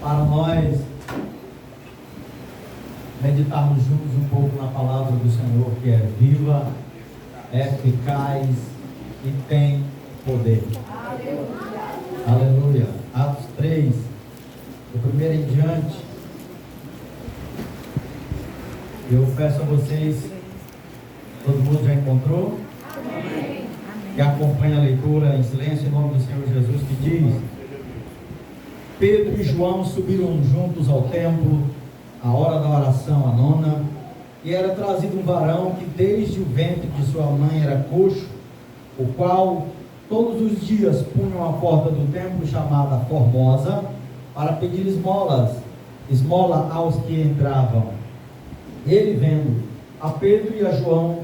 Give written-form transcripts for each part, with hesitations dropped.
para nós meditarmos juntos um pouco na palavra do Senhor, que é viva, eficaz e tem poder. Aleluia. Atos 3, do primeiro em diante. Eu peço a vocês, todo mundo já encontrou? Amém. Que acompanhe a leitura em silêncio em nome do Senhor Jesus, que diz: Pedro e João subiram juntos ao templo, à hora da oração, a nona, e era trazido um varão que desde o ventre de sua mãe era coxo, o qual todos os dias punham à porta do templo chamada Formosa, para pedir esmola aos que entravam. Ele, vendo a Pedro e a João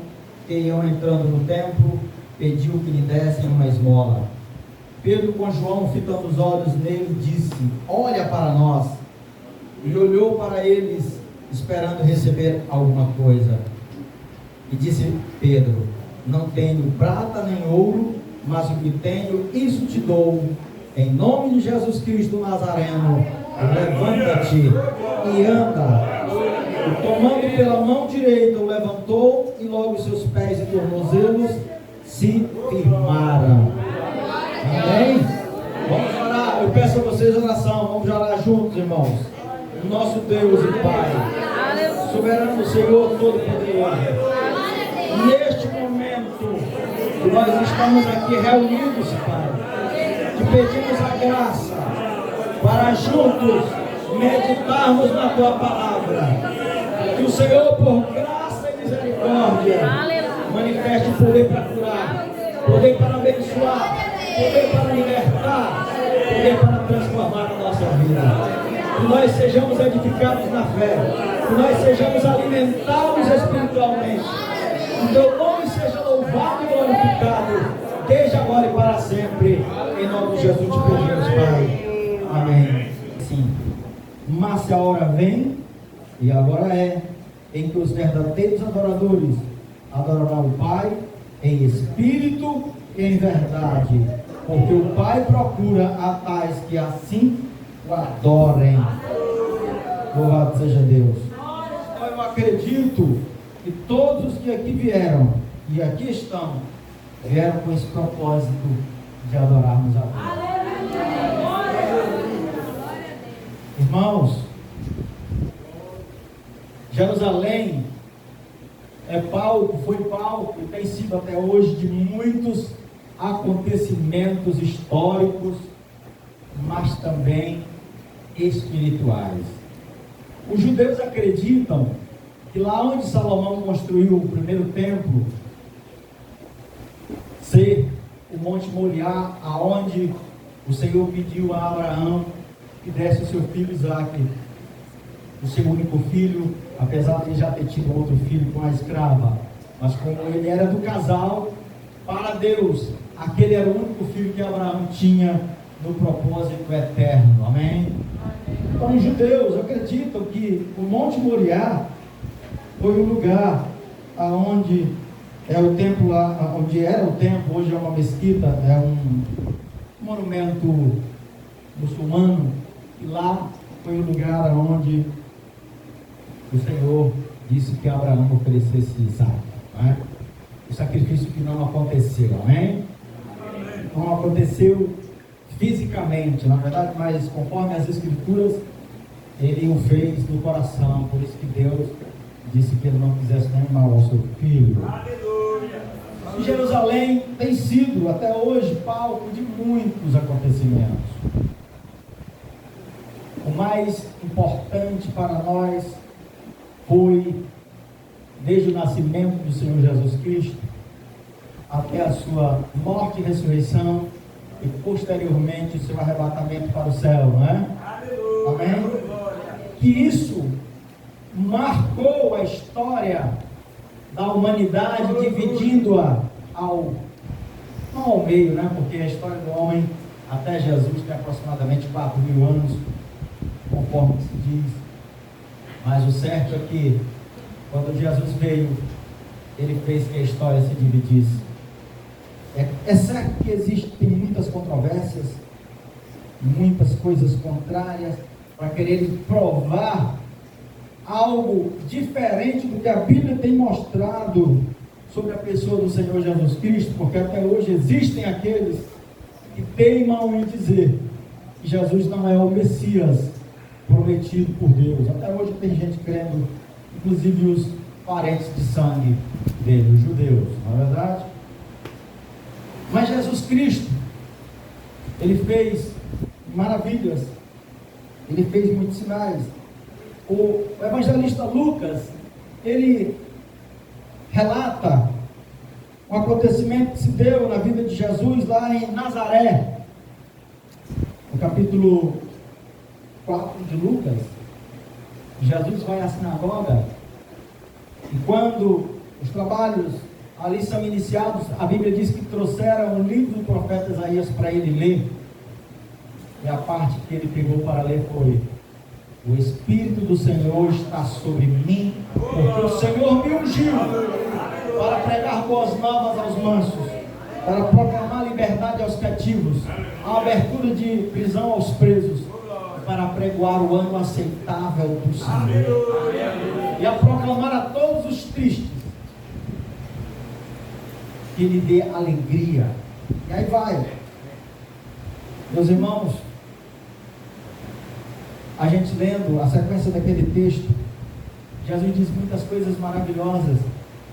que iam entrando no templo, pediu que lhe dessem uma esmola. Pedro, com João fitando os olhos nele, disse: olha para nós. E olhou para eles, esperando receber alguma coisa. E disse Pedro: não tenho prata nem ouro, mas o que tenho, isso te dou. Em nome de Jesus Cristo Nazareno, levanta-te e anda. E tomando pela mão direita, o levantou, e logo seus pés e tornozelos se firmaram. Amém? Vamos orar. Eu peço a vocês oração. Vamos orar juntos, irmãos. Nosso Deus e Pai, soberano Senhor Todo-Poderoso, neste momento que nós estamos aqui reunidos, Pai, te pedimos a graça para juntos meditarmos na Tua Palavra. Que o Senhor, por graça e misericórdia, manifeste poder para curar, poder para abençoar, poder para libertar, poder para transformar a nossa vida. Que nós sejamos edificados na fé, que nós sejamos alimentados espiritualmente. Que teu nome seja louvado e glorificado, desde agora e para sempre. Em nome de Jesus te pedimos, Pai. Amém. Sim. Mas a hora vem, e agora é, em que os verdadeiros adoradores adorarão o Pai em espírito e em verdade, porque o Pai procura a tais que assim o adorem. Louvado seja Deus. Então eu acredito que todos os que aqui vieram e aqui estão, vieram com esse propósito de adorarmos a Deus. Irmãos, Jerusalém foi palco e tem sido até hoje de muitos acontecimentos históricos, mas também espirituais. Os judeus acreditam que lá onde Salomão construiu o primeiro templo, ser o Monte Moriá, aonde o Senhor pediu a Abraão que desse o seu filho Isaque, o seu único filho, apesar de já ter tido outro filho com a escrava, mas como ele era do casal, para Deus, aquele era o único filho que Abraão tinha no propósito eterno. Amém? Então os judeus acreditam que o Monte Moriá foi o lugar aonde é o templo lá, onde era o templo, hoje é uma mesquita, é um monumento muçulmano, e lá foi o lugar onde o Senhor disse que Abraão oferecesse Isaque, né? O sacrifício que não aconteceu, amém? Não aconteceu fisicamente, na verdade, mas conforme as Escrituras, ele o fez no coração. Por isso que Deus disse que ele não quisesse nem mal ao seu filho. Aleluia! E Jerusalém tem sido até hoje palco de muitos acontecimentos. O mais importante para nós foi desde o nascimento do Senhor Jesus Cristo até a sua morte e ressurreição, e posteriormente o seu arrebatamento para o céu, não é? Amém? Que isso marcou a história da humanidade, dividindo-a não ao meio, né? Porque a história do homem até Jesus tem aproximadamente 4.000 anos, conforme se diz. Mas o certo é que quando Jesus veio, ele fez que a história se dividisse. É certo que existem muitas controvérsias, muitas coisas contrárias para querer provar algo diferente do que a Bíblia tem mostrado sobre a pessoa do Senhor Jesus Cristo, porque até hoje existem aqueles que teimam em dizer que Jesus não é o Messias prometido por Deus. Até hoje tem gente crendo, inclusive os parentes de sangue dele, os judeus, não é verdade? Mas Jesus Cristo, ele fez maravilhas, ele fez muitos sinais. O evangelista Lucas, ele relata um acontecimento que se deu na vida de Jesus lá em Nazaré, no capítulo 4 de Lucas. Jesus vai à sinagoga, e quando os trabalhos ali são iniciados, a Bíblia diz que trouxeram o livro do profeta Isaías para ele ler, e a parte que ele pegou para ler foi: o Espírito do Senhor está sobre mim, porque o Senhor me ungiu para pregar boas novas aos mansos, para proclamar liberdade aos cativos, a abertura de prisão aos presos, para pregoar o ano aceitável do Senhor, e a proclamar a todos os tristes que lhe dê alegria. E aí vai, meus irmãos, a gente lendo a sequência daquele texto, Jesus diz muitas coisas maravilhosas.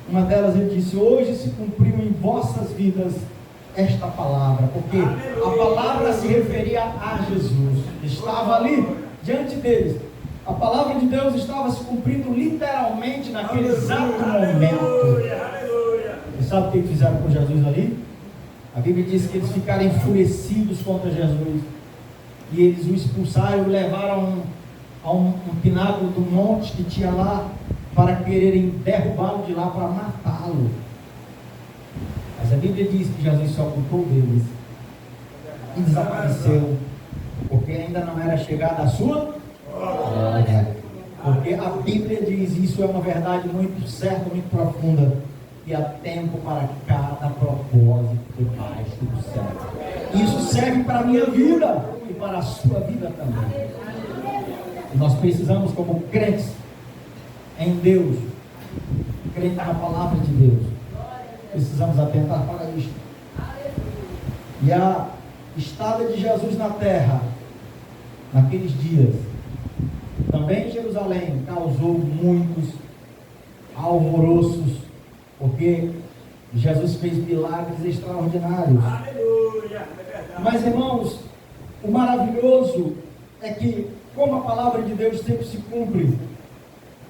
Uma delas ele disse: hoje se cumpriu em vossas vidas esta palavra, porque a palavra se referia a Jesus, estava ali diante deles, a palavra de Deus estava se cumprindo literalmente naquele exato momento. E sabe o que fizeram com Jesus ali? A Bíblia diz que eles ficaram enfurecidos contra Jesus, e eles o expulsaram e o levaram a um pináculo do monte que tinha lá, para quererem derrubá-lo de lá, para matá-lo. Mas a Bíblia diz que Jesus se ocultou deles e desapareceu, porque ainda não era chegada a sua hora. Porque a Bíblia diz, isso é uma verdade muito certa, muito profunda, que há tempo para cada propósito debaixo do céu. Isso serve para a minha vida e para a sua vida também. E nós precisamos, como crentes em Deus, crentes na palavra de Deus, precisamos atentar para isto. E a estada de Jesus na terra, naqueles dias, também em Jerusalém, causou muitos alvoroços, porque Jesus fez milagres extraordinários. Mas, irmãos, o maravilhoso é que, como a palavra de Deus sempre se cumpre,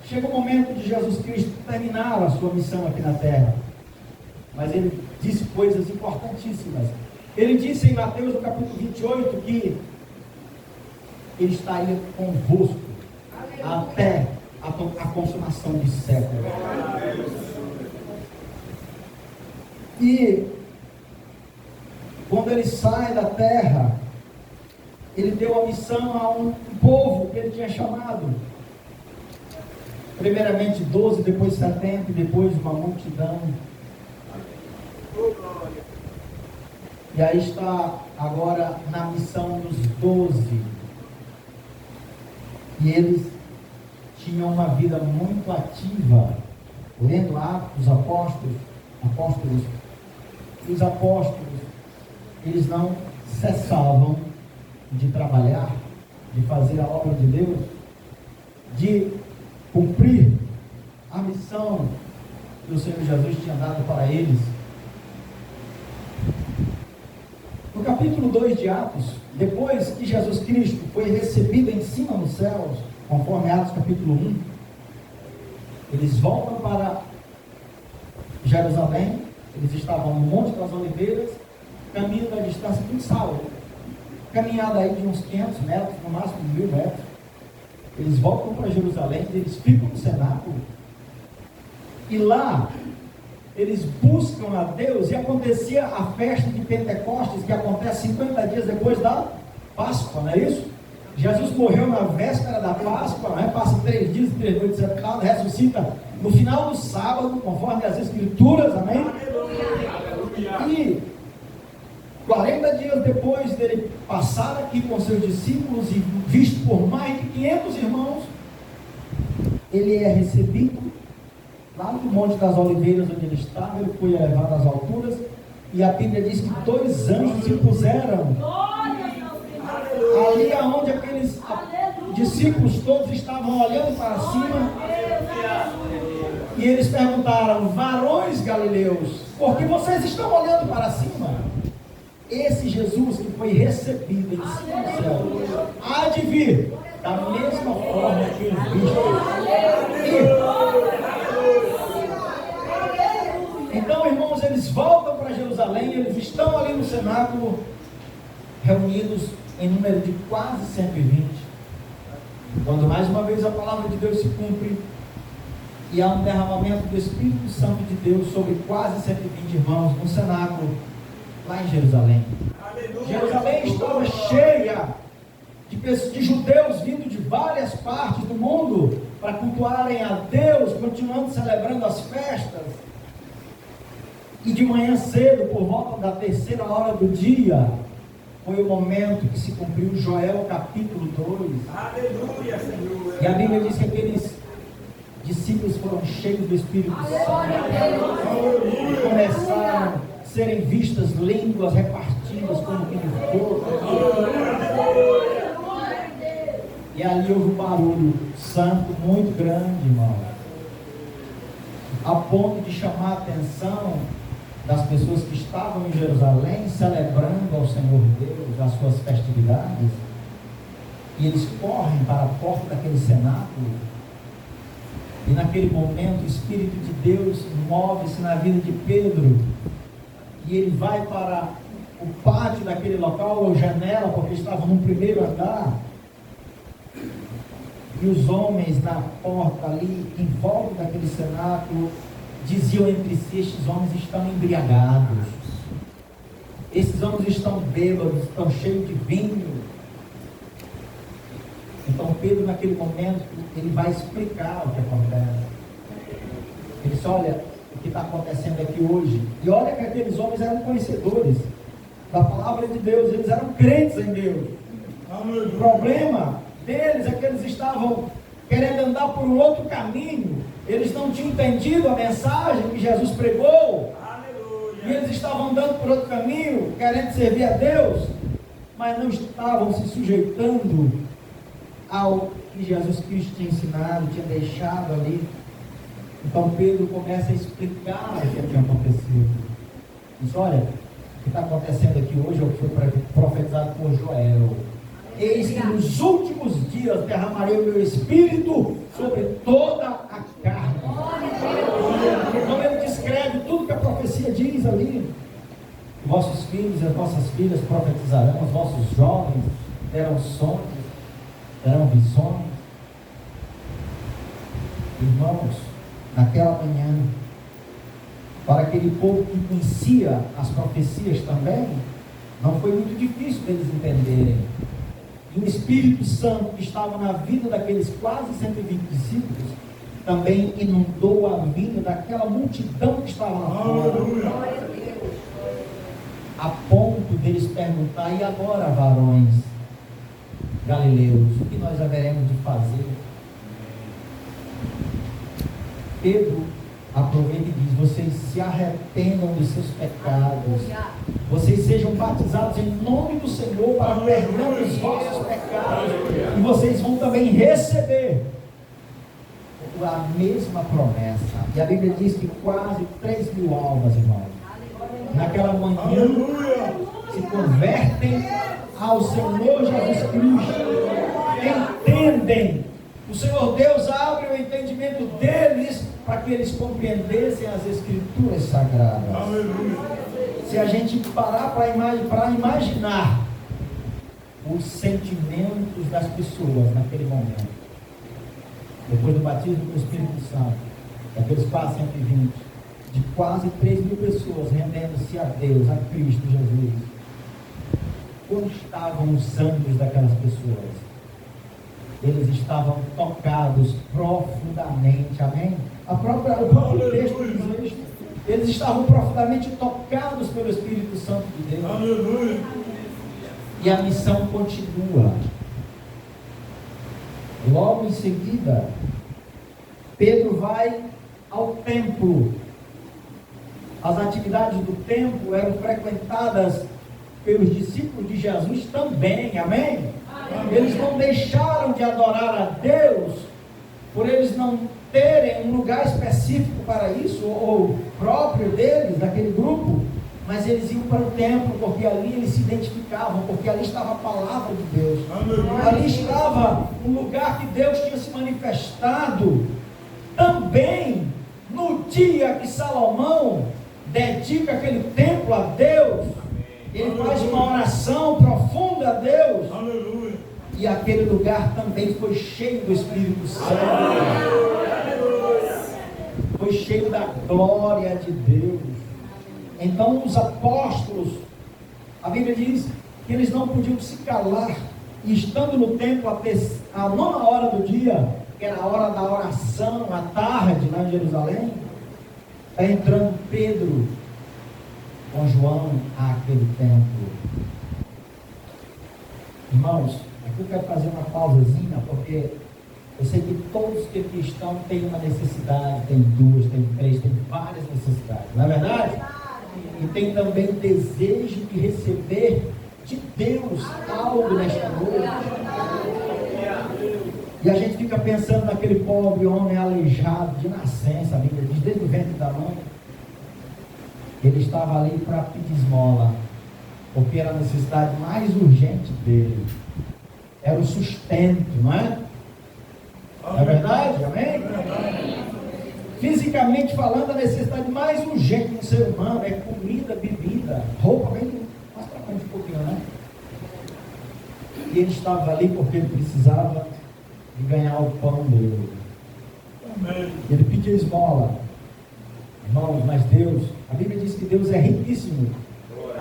chega o momento de Jesus Cristo terminar a sua missão aqui na terra. Mas ele disse coisas importantíssimas. Ele disse em Mateus, no capítulo 28, que ele estaria convosco até a consumação de séculos. E quando ele sai da terra, ele deu a missão a um povo que ele tinha chamado. Primeiramente 12, depois 70, depois uma multidão. E aí está agora na missão dos 12. E eles tinham uma vida muito ativa. Lendo Atos dos Apóstolos, os apóstolos, eles não cessavam de trabalhar, de fazer a obra de Deus, de cumprir a missão que o Senhor Jesus tinha dado para eles. No capítulo 2 de Atos, depois que Jesus Cristo foi recebido em cima nos céus, conforme Atos capítulo 1, eles voltam para Jerusalém. Eles estavam no Monte das Oliveiras, caminho da distância de um sábado, caminhada aí de uns 500 metros, no máximo 1000 metros. Eles voltam para Jerusalém, eles ficam no cenáculo, e lá eles buscam a Deus, e acontecia a festa de Pentecostes, que acontece 50 dias depois da Páscoa, não é isso? Jesus morreu na véspera da Páscoa, né? Passa 3 dias, 3 noites sepultado, ressuscita no final do sábado, conforme as Escrituras, amém? E 40 dias depois dele passar aqui com seus discípulos e visto por mais de 500 irmãos, ele é recebido lá no Monte das Oliveiras, onde ele estava. Ele foi elevado às alturas, e a Bíblia diz que 2 anjos se puseram ali aonde aqueles discípulos todos estavam olhando para cima, e eles perguntaram: varões galileus, por que vocês estão olhando para cima? Esse Jesus que foi recebido em cima do céu há de vir da mesma forma que eles viram. Então, irmãos, eles voltam para Jerusalém. Eles estão ali no cenáculo, reunidos em número de quase 120, quando mais uma vez a palavra de Deus se cumpre, e há um derramamento do Espírito Santo de Deus sobre quase 120 irmãos no cenáculo, lá em Jerusalém. Aleluia. Jerusalém estava cheia de judeus vindo de várias partes do mundo para cultuarem a Deus, continuando celebrando as festas. E de manhã cedo, por volta da 3ª hora do dia, foi o momento que se cumpriu Joel capítulo 2. Aleluia, Senhor. E a Bíblia diz que aqueles discípulos foram cheios do Espírito Santo e começaram a serem vistas línguas repartidas como que de fogo. E ali houve um barulho santo muito grande, irmão, a ponto de chamar a atenção das pessoas que estavam em Jerusalém celebrando ao Senhor Deus as suas festividades. E eles correm para a porta daquele cenáculo, e naquele momento o Espírito de Deus move-se na vida de Pedro, e ele vai para o pátio daquele local, ou janela, porque estavam no primeiro andar, e os homens na porta ali, em volta daquele cenáculo, diziam entre si: estes homens estão embriagados, esses homens estão bêbados, estão cheios de vinho. Então Pedro, naquele momento, ele vai explicar o que acontece. Ele diz: olha o que está acontecendo aqui hoje. E olha que aqueles homens eram conhecedores da palavra de Deus, eles eram crentes em Deus. O problema deles é que eles estavam querendo andar por um outro caminho. Eles não tinham entendido a mensagem que Jesus pregou. Aleluia. E eles estavam andando por outro caminho, querendo servir a Deus, mas não estavam se sujeitando ao que Jesus Cristo tinha ensinado, tinha deixado ali. Então Pedro começa a explicar o que tinha acontecido. Diz: olha, o que está acontecendo aqui hoje é o que foi profetizado por Joel. Eis que nos últimos dias derramarei o meu Espírito sobre toda a carne. Então ele descreve tudo que a profecia diz ali. Vossos filhos e as vossas filhas profetizarão, os vossos jovens terão sonhos, terão visões. Irmãos, naquela manhã, para aquele povo que conhecia as profecias também, não foi muito difícil deles entenderem. E o Espírito Santo que estava na vida daqueles quase 120 discípulos também inundou a vida daquela multidão que estava lá fora, a ponto deles perguntar: e agora, varões galileus, o que nós haveremos de fazer? Pedro aproveita e diz: vocês se arrependam dos seus pecados, vocês sejam batizados em nome do Senhor para o perdão dos vossos pecados, e vocês vão também receber a mesma promessa. E a Bíblia diz que quase 3.000 almas, irmãos, naquela manhã se convertem ao Senhor Jesus Cristo, entendem. O Senhor Deus abre o entendimento deles para que eles compreendessem as Escrituras Sagradas. Aleluia. Se a gente parar para imaginar os sentimentos das pessoas naquele momento, depois do batismo do Espírito Santo, daqueles quase 120, de quase 3.000 pessoas rendendo-se a Deus, a Cristo Jesus, como estavam os ânimos daquelas pessoas? Eles estavam tocados profundamente, amém? O próprio texto diz isso. Eles estavam profundamente tocados pelo Espírito Santo de Deus. Aleluia. E a missão continua. Logo em seguida, Pedro vai ao templo. As atividades do templo eram frequentadas pelos discípulos de Jesus também, amém? Eles não deixaram de adorar a Deus, por eles não terem um lugar específico para isso, ou próprio deles, daquele grupo, mas eles iam para o templo, porque ali eles se identificavam, porque ali estava a palavra de Deus. Ali estava um lugar que Deus tinha se manifestado. Também, no dia que Salomão dedica aquele templo a Deus, ele faz uma oração profunda a Deus. Aleluia. E aquele lugar também foi cheio do Espírito Santo. Foi cheio da glória de Deus. Então os apóstolos, a Bíblia diz que eles não podiam se calar. E estando no templo a 9h do dia, que era a hora da oração, à tarde, lá em Jerusalém, está entrando Pedro com João àquele templo. Irmãos, aqui eu quero fazer uma pausazinha, porque eu sei que todos que aqui estão têm uma necessidade, tem duas, tem três, tem várias necessidades, não é verdade? E tem também desejo de receber de Deus algo nesta noite. E a gente fica pensando naquele pobre homem aleijado de nascença, a Bíblia diz, desde o ventre da mãe. Ele estava ali para pedir esmola, porque era a necessidade mais urgente dele. Era o sustento, não é? Não é verdade? Amém? Fisicamente falando, a necessidade mais urgente do ser humano é comida, bebida, roupa, bem mais para frente um pouquinho, né? E ele estava ali porque ele precisava de ganhar o pão dele. Amém. Ele pediu esmola. Irmãos, mas Deus, a Bíblia diz que Deus é riquíssimo.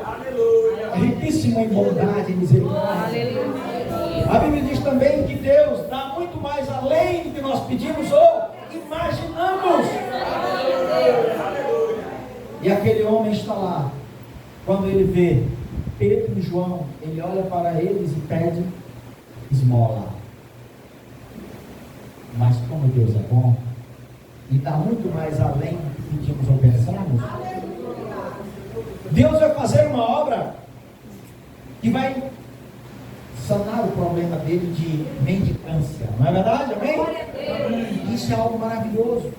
Aleluia. É riquíssimo em bondade e misericórdia. A Bíblia diz também que Deus dá muito mais além do que nós pedimos ou imaginamos. E aquele homem está lá. Quando ele vê Pedro e João, ele olha para eles e pede esmola. Mas como Deus é bom e dá muito mais além do que pedimos ou pensamos, Deus vai fazer uma obra que vai sanar o problema dele de mendicância, não é verdade? Amém? Isso é algo maravilhoso,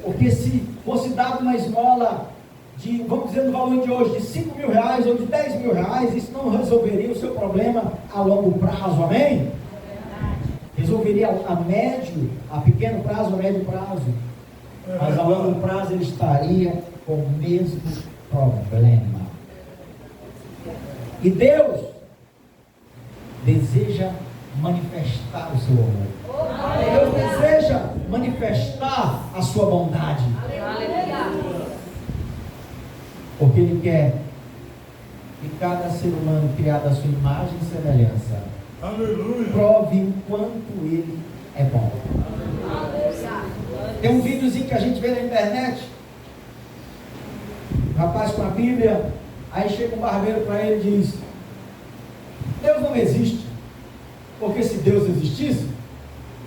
porque se fosse dado uma esmola de, vamos dizer no valor de hoje, de 5 mil reais ou de 10 mil reais, isso não resolveria o seu problema a longo prazo, amém? Resolveria a médio, a pequeno prazo, a médio prazo, mas a longo prazo ele estaria com o mesmo problema. E Deus deseja manifestar o seu amor. Deus deseja manifestar a sua bondade. Porque Ele quer que cada ser humano criado à sua imagem e semelhança prove o quanto Ele é bom. Tem um videozinho que a gente vê na internet, um rapaz com a Bíblia, aí chega um barbeiro para ele e diz: Deus não existe, porque se Deus existisse,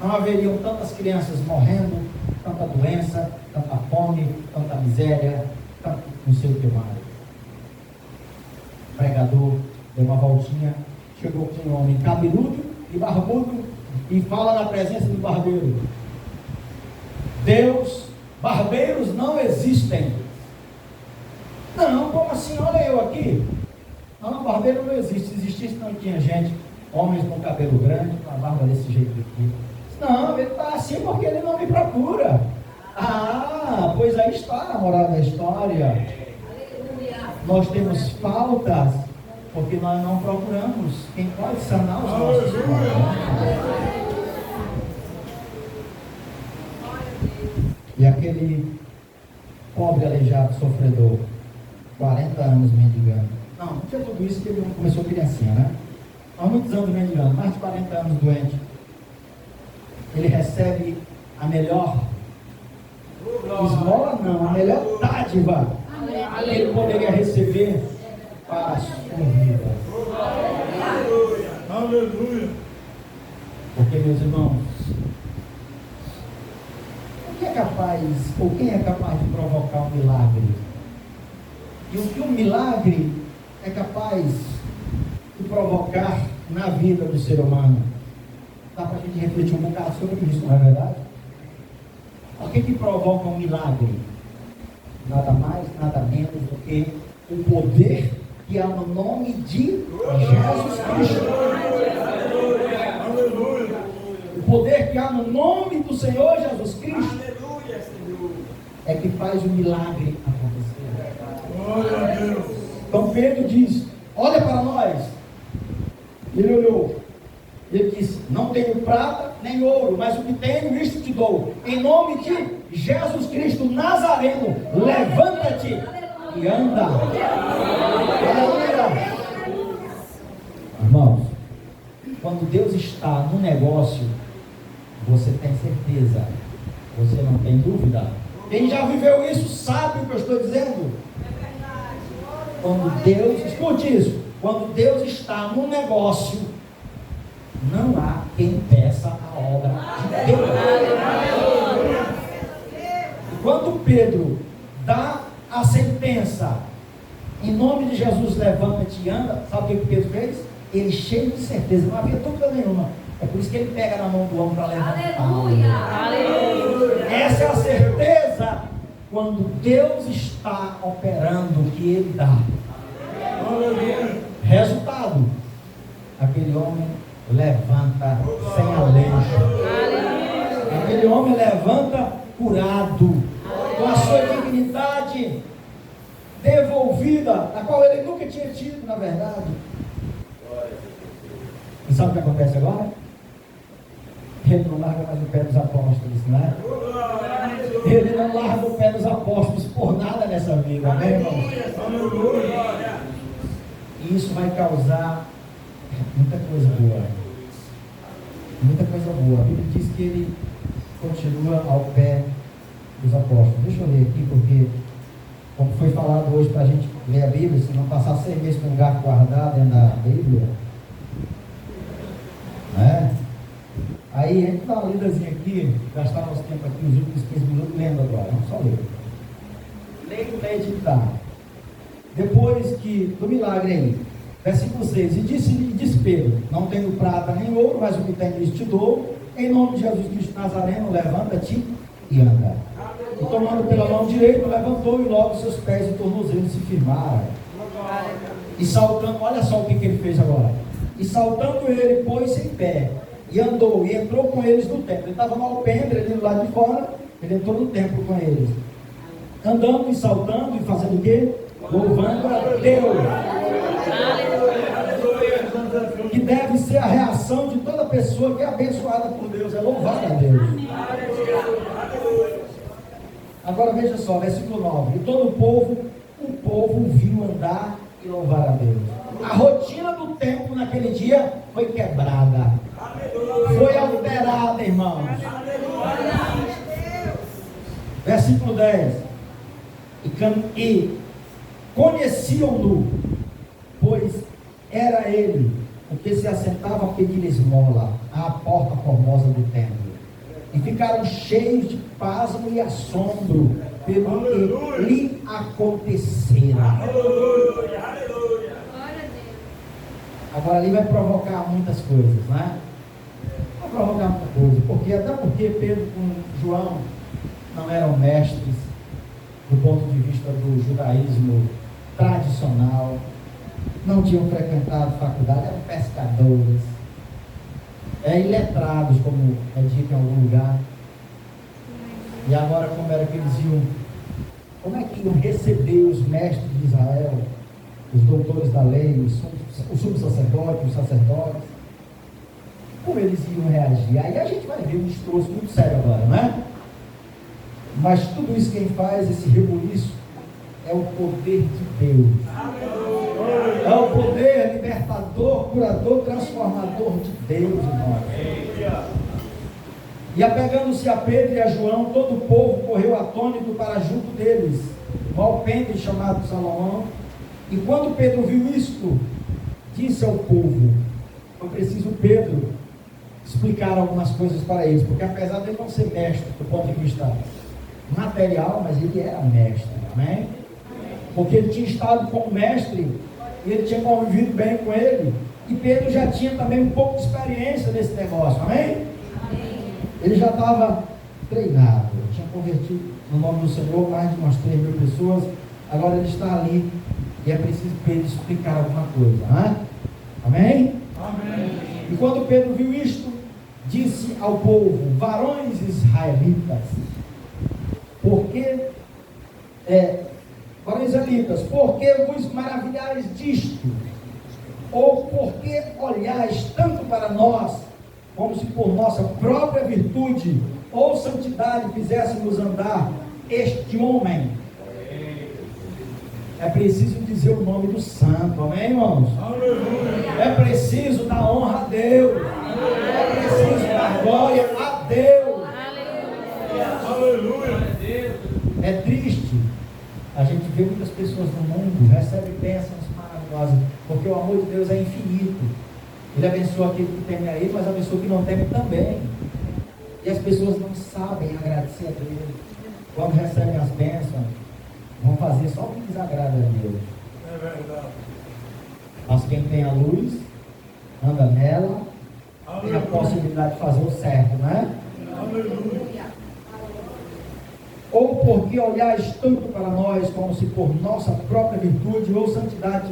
não haveriam tantas crianças morrendo, tanta doença, tanta fome, tanta miséria, tanto não sei o que mais. O pregador deu uma voltinha, chegou com um homem cabeludo e barbudo e fala na presença do barbeiro: Deus, barbeiros não existem. Não, como assim? Olha eu aqui. Não, barbeiro não existe. Se existisse, não tinha gente, homens com cabelo grande, com a barba desse jeito aqui. Não, ele está assim porque ele não me procura. Ah, pois aí está a moral da história. Nós temos faltas porque nós não procuramos quem pode sanar os nossos problemas. E aquele pobre aleijado sofredor, 40 anos mendigando. Não tinha tudo isso que ele começou criancinha, né? Há muitos anos mendigando, mais de 40 anos doente. Ele recebe a melhor Esmola não, a melhor dádiva que ele poderia receber para a sua vida. Aleluia. Porque, meus irmãos, o que é capaz, ou quem é capaz de provocar um milagre? E o que um milagre é capaz de provocar na vida do ser humano? Dá para a gente refletir um bocado sobre isso, não é verdade? O que provoca um milagre? Nada mais, nada menos do que o poder que há no nome de Jesus Cristo. O poder que há no nome do Senhor Jesus Cristo é que faz o milagre acontecer. Então Pedro diz: olha para nós. Ele olhou. Ele disse: não tenho prata nem ouro, mas o que tenho, isto te dou. Em nome de Jesus Cristo Nazareno, levanta-te e anda. Aleluia. Irmãos, quando Deus está no negócio, você tem certeza, você não tem dúvida. Quem já viveu isso sabe o que eu estou dizendo. Quando Deus, escute isso, quando Deus está no negócio, não há quem peça a obra de Deus. E quando Pedro dá a sentença, em nome de Jesus, levanta-te e anda, sabe o que Pedro fez? Ele, cheio de certeza, não havia dúvida nenhuma. É por isso que ele pega na mão do homem para levantar. Aleluia. Essa é a certeza quando Deus está operando o que Ele dá. Aleluia. Resultado: aquele homem levanta sem alento. Aquele homem levanta curado, com a sua dignidade devolvida, a qual ele nunca tinha tido, na verdade. E sabe o que acontece agora? Ele não larga mais o pé dos apóstolos, não é? Ele não larga o pé dos apóstolos por nada nessa vida, amém, irmãos? E isso vai causar muita coisa boa. Muita coisa boa. A Bíblia diz que ele continua ao pé dos apóstolos. Deixa eu ler aqui, porque, como foi falado hoje para a gente ler a Bíblia, se não passar 6 meses com um garfo guardado dentro da Bíblia, né? Aí a gente dá uma lidazinha aqui, gastar nosso tempo aqui, os últimos 15 minutos, lendo agora, vamos só ler. Leio, meditar. Depois do milagre aí, versículo 6, e disse Pedro: não tenho prata nem ouro, mas o que tenho isso te dou. Em nome de Jesus Cristo Nazareno, levanta-te e anda. E tomando pela mão direita, levantou, e logo seus pés e tornozelos se firmaram. E saltando, olha só o que ele fez agora. E saltando ele, pôs-se em pé, e andou, e entrou com eles no templo. Ele estava no alpendre, ali do lado de fora, ele entrou no templo com eles. Andando e saltando, e fazendo o quê? Louvando a Deus. Que deve ser a reação de toda pessoa que é abençoada por Deus, é louvar a Deus. Agora veja só, versículo 9. E todo o povo viu andar e louvar a Deus. A rotina do templo naquele dia foi quebrada, foi alterada, irmãos. Versículo 10. E conheciam-no, pois era ele o que se assentava a pedir esmola à porta formosa do templo. E ficaram cheios de pasmo e assombro pelo que lhe acontecera. Agora ali vai provocar muitas coisas, né? Vai provocar muita coisa, até porque Pedro com João não eram mestres do ponto de vista do judaísmo tradicional, não tinham frequentado faculdade, eram pescadores, iletrados, como é dito em algum lugar. E agora como era que eles iam, como é que iam receber os mestres de Israel, os doutores da lei, os sumos sacerdotes, os sacerdotes? Como eles iam reagir? Aí a gente vai ver um estroço muito sério agora, não é? Mas tudo isso quem faz, esse rebuliço, é o poder de Deus. É o poder libertador, curador, transformador de Deus, irmão. E apegando-se a Pedro e a João, todo o povo correu atônito para junto deles, um alpendre chamado Salomão. E quando Pedro viu isto, disse ao povo, foi preciso Pedro explicar algumas coisas para eles, porque apesar de ele não ser mestre do ponto de vista material, mas ele era mestre, amém? Porque ele tinha estado com o mestre, e ele tinha convivido bem com ele, e Pedro já tinha também um pouco de experiência nesse negócio, amém? Ele já estava treinado, tinha convertido no nome do Senhor mais de umas 3 mil pessoas, agora ele está ali, e é preciso Pedro explicar alguma coisa, né? Amém? Amém. E quando Pedro viu isto, disse ao povo, varões israelitas, varões israelitas, por que vos maravilhais disto? Ou por que olhais tanto para nós, como se por nossa própria virtude ou santidade fizéssemos andar este homem? É preciso dizer o nome do santo, amém, irmãos? Aleluia. É preciso dar honra a Deus, é preciso dar glória a Deus. Aleluia. É triste a gente ver muitas pessoas no mundo recebem bênçãos maravilhosas, porque o amor de Deus é infinito. Ele abençoa aquele que teme a Ele, mas abençoa o que não teme também. E as pessoas não sabem agradecer a Deus. Quando recebem as bênçãos, vão fazer só o que desagrada a Deus. É verdade. Mas quem tem a luz, anda nela, tem a possibilidade de fazer o certo, não é? Aleluia. Ou porque olhais tanto para nós, como se por nossa própria virtude ou santidade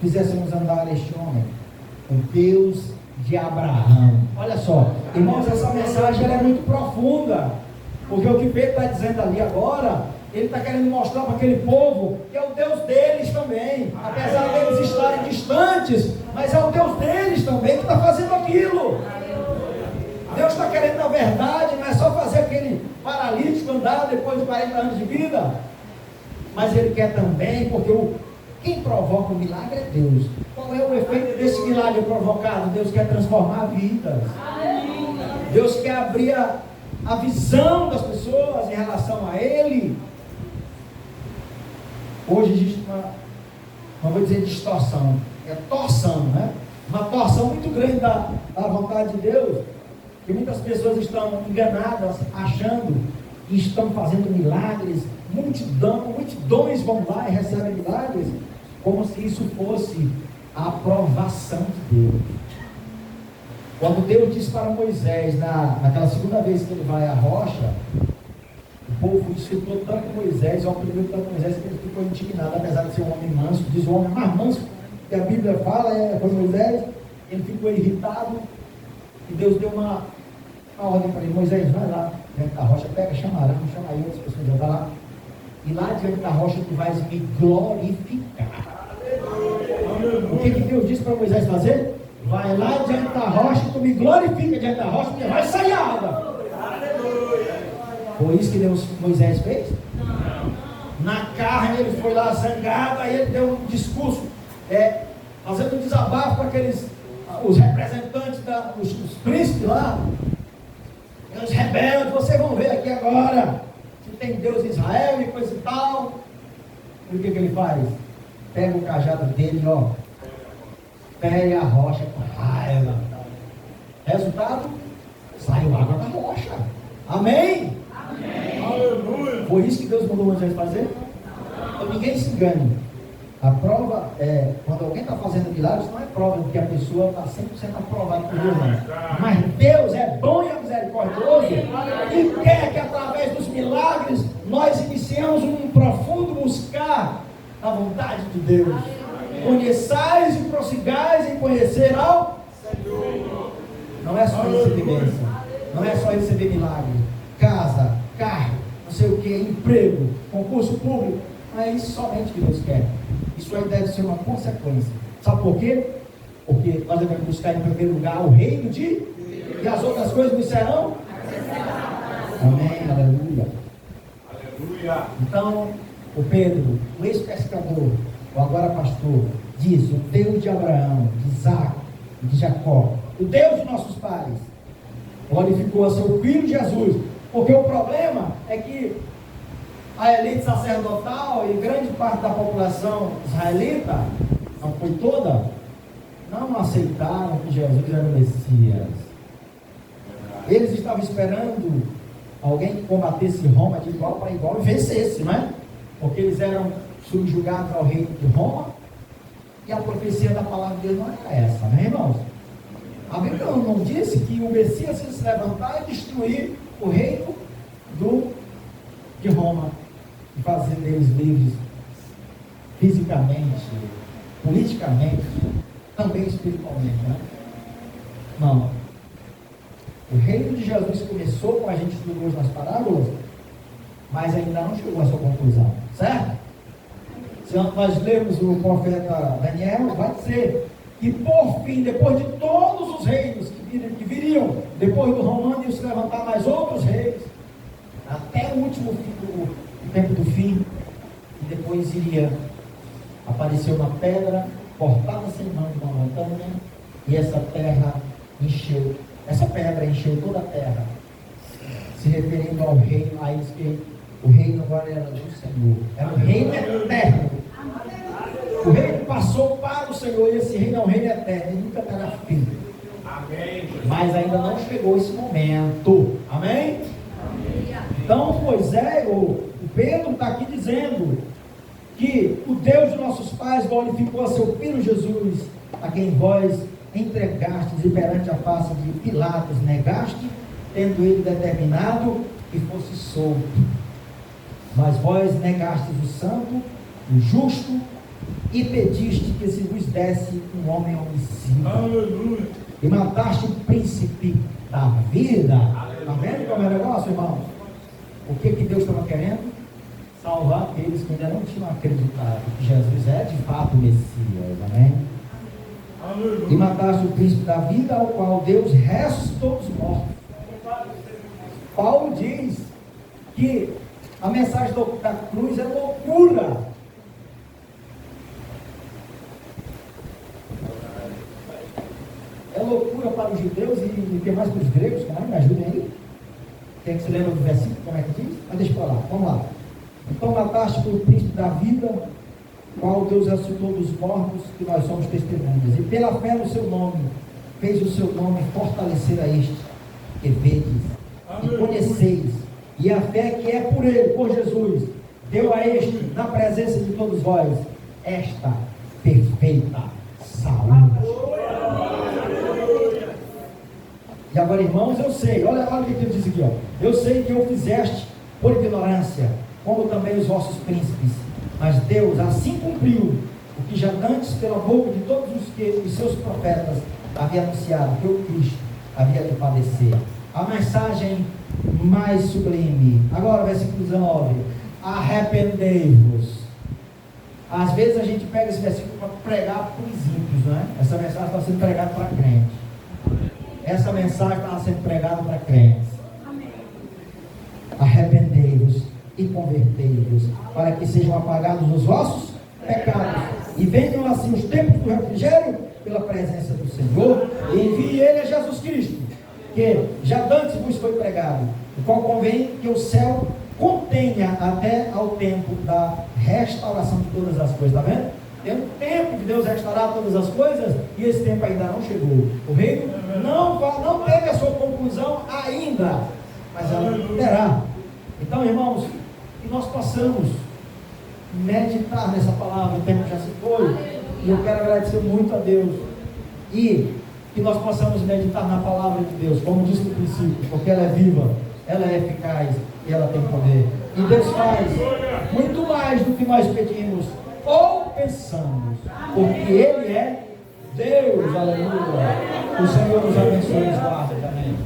fizéssemos andar este homem, o Deus de Abraão. Olha só, irmãos, essa mensagem ela é muito profunda, porque o que Pedro está dizendo ali agora, ele está querendo mostrar para aquele povo que é o Deus deles também, apesar deles estarem distantes, mas é o Deus deles também que está fazendo aquilo. Deus está querendo, na verdade, não é só fazer aquele paralítico andar depois de 40 anos de vida, mas Ele quer também, porque quem provoca o milagre é Deus. Qual é o efeito desse milagre provocado? Deus quer transformar vidas. Deus quer abrir a visão das pessoas em relação a Ele. Hoje existe não vou dizer distorção, é torção, né? Uma torção muito grande da vontade de Deus, que muitas pessoas estão enganadas, achando que estão fazendo milagres, multidões vão lá e recebem milagres, como se isso fosse a aprovação de Deus. Quando Deus disse para Moisés, naquela segunda vez que ele vai à rocha, o povo insultou tanto Moisés, oprimiu tanto Moisés, que ele ficou indignado, apesar de ser um homem manso, diz o homem mais manso que a Bíblia fala, foi Moisés. Ele ficou irritado, e Deus deu uma ordem para ele: Moisés, vai lá diante da rocha, pega chamarão, chama aí outras pessoas, vai lá, e lá diante da rocha tu vais me glorificar. O que Deus disse para Moisés fazer? Vai lá diante da rocha, tu me glorifica diante da rocha, porque vai sair água. Foi isso que Moisés fez? Na carne ele foi lá zangado, aí ele deu um discurso, fazendo um desabafo para os representantes, os príncipes lá, os rebeldes. Vocês vão ver aqui agora que tem Deus em Israel e coisa e tal. E o que ele faz? Pega o cajado dele, pega a rocha com raiva. Resultado? Saiu água da rocha. Amém? Aleluia. Foi isso que Deus mandou Moisés fazer? Então ninguém se engane. A prova quando alguém está fazendo milagres, não é prova de que a pessoa está 100% aprovada por Deus, não. Mas Deus é bom e é misericordioso e quer que através dos milagres nós iniciemos um profundo buscar a vontade de Deus. Conheçais e prossigais em conhecer ao Senhor. Não é só receber bênção, não é só receber milagre, casa, carro, não sei o que, emprego, concurso público. Não é isso somente que Deus quer. Isso aí deve ser uma consequência. Sabe por quê? Porque nós devemos buscar em primeiro lugar o reino de Deus, e as outras coisas nos serão. Amém, aleluia. Aleluia. Então, o Pedro, o ex-pescador, o agora pastor, diz: o Deus de Abraão, de Isaac e de Jacó, o Deus de nossos pais, glorificou a seu Filho Jesus. Porque o problema é que a elite sacerdotal e grande parte da população israelita, não foi toda, não aceitaram que Jesus era o Messias. Eles estavam esperando alguém que combatesse Roma de igual para igual e vencesse, não é? Porque eles eram subjugados ao reino de Roma, e a profecia da palavra de Deus não era essa, né, irmãos? A Bíblia não disse que o Messias ia se levantar e destruir o reino de Roma e fazer deles livres fisicamente, politicamente, também espiritualmente, né? Não. O reino de Jesus começou, como a gente estudou hoje nas parábolas, mas ainda não chegou à sua conclusão, certo? Se nós lermos o profeta Daniel, vai dizer que por fim, depois de todos os reinos que viriam, depois do romano, iam se levantar mais outros reis, até o último o tempo do fim, e depois iria aparecer uma pedra cortada sem mão de uma montanha, e essa pedra encheu toda a terra, se referindo ao reino, a eles que o reino agora era do Senhor, era o reino eterno. O reino passou para o Senhor, e esse reino é um reino eterno, ele nunca terá fim. Mas ainda não chegou esse momento. Amém? Então Moisés, o Pedro está aqui dizendo que o Deus de nossos pais glorificou a seu Filho Jesus, a quem vós entregastes e perante a face de Pilatos negaste, tendo ele determinado que fosse solto. Mas vós negastes o santo, o justo, e pediste que se vos desse um homem homicida. Aleluia. E mataste o príncipe da vida. Está vendo como é o negócio, irmãos? O que Deus estava querendo? Salvar aqueles que ainda não tinham acreditado que Jesus é de fato o Messias. Amém? Aleluia. E mataste o príncipe da vida, ao qual Deus ressuscitou dos mortos. Paulo diz que a mensagem da cruz é loucura. É loucura para os judeus e que mais para os gregos, como é? Me ajudem aí. Quem é que se lembra do versículo, como é que diz? Mas deixa para lá, vamos lá. Então mataste pelo príncipe da vida, qual Deus ressuscitou dos mortos, que nós somos testemunhas. E pela fé no seu nome, fez o seu nome fortalecer a este, que vedes e conheceis. E a fé que é por ele, por Jesus, deu a este, na presença de todos vós, esta perfeita saúde. E agora, irmãos, eu sei, olha o que ele diz aqui, ó. Eu sei que o fizeste por ignorância, como também os vossos príncipes, mas Deus assim cumpriu o que já antes pela boca de todos os seus profetas havia anunciado, que o Cristo havia de padecer. A mensagem mais sublime. Agora, versículo 19: arrependei-vos. Às vezes a gente pega esse versículo para pregar para os ímpios, não é? Essa mensagem está sendo pregada para crente. Essa mensagem está sendo pregada para crentes. Arrependei-vos e convertei-vos, para que sejam apagados os vossos pecados, e venham assim os tempos do refrigério pela presença do Senhor, e envie ele a Jesus Cristo, que já antes vos foi pregado, o qual convém que o céu contenha até ao tempo da restauração de todas as coisas. Está vendo? Tem um tempo de Deus restaurar todas as coisas, e esse tempo ainda não chegou. O reino não teve a sua conclusão ainda, mas ela terá. Então, irmãos, que nós possamos meditar nessa palavra. O tempo já se foi, e eu quero agradecer muito a Deus, e que nós possamos meditar na palavra de Deus, como disse no princípio, porque ela é viva, ela é eficaz e ela tem poder. E Deus faz muito mais do que nós pedimos ou pensamos, porque Ele é Deus. Aleluia. O Senhor nos abençoe e nos guarde. Amém.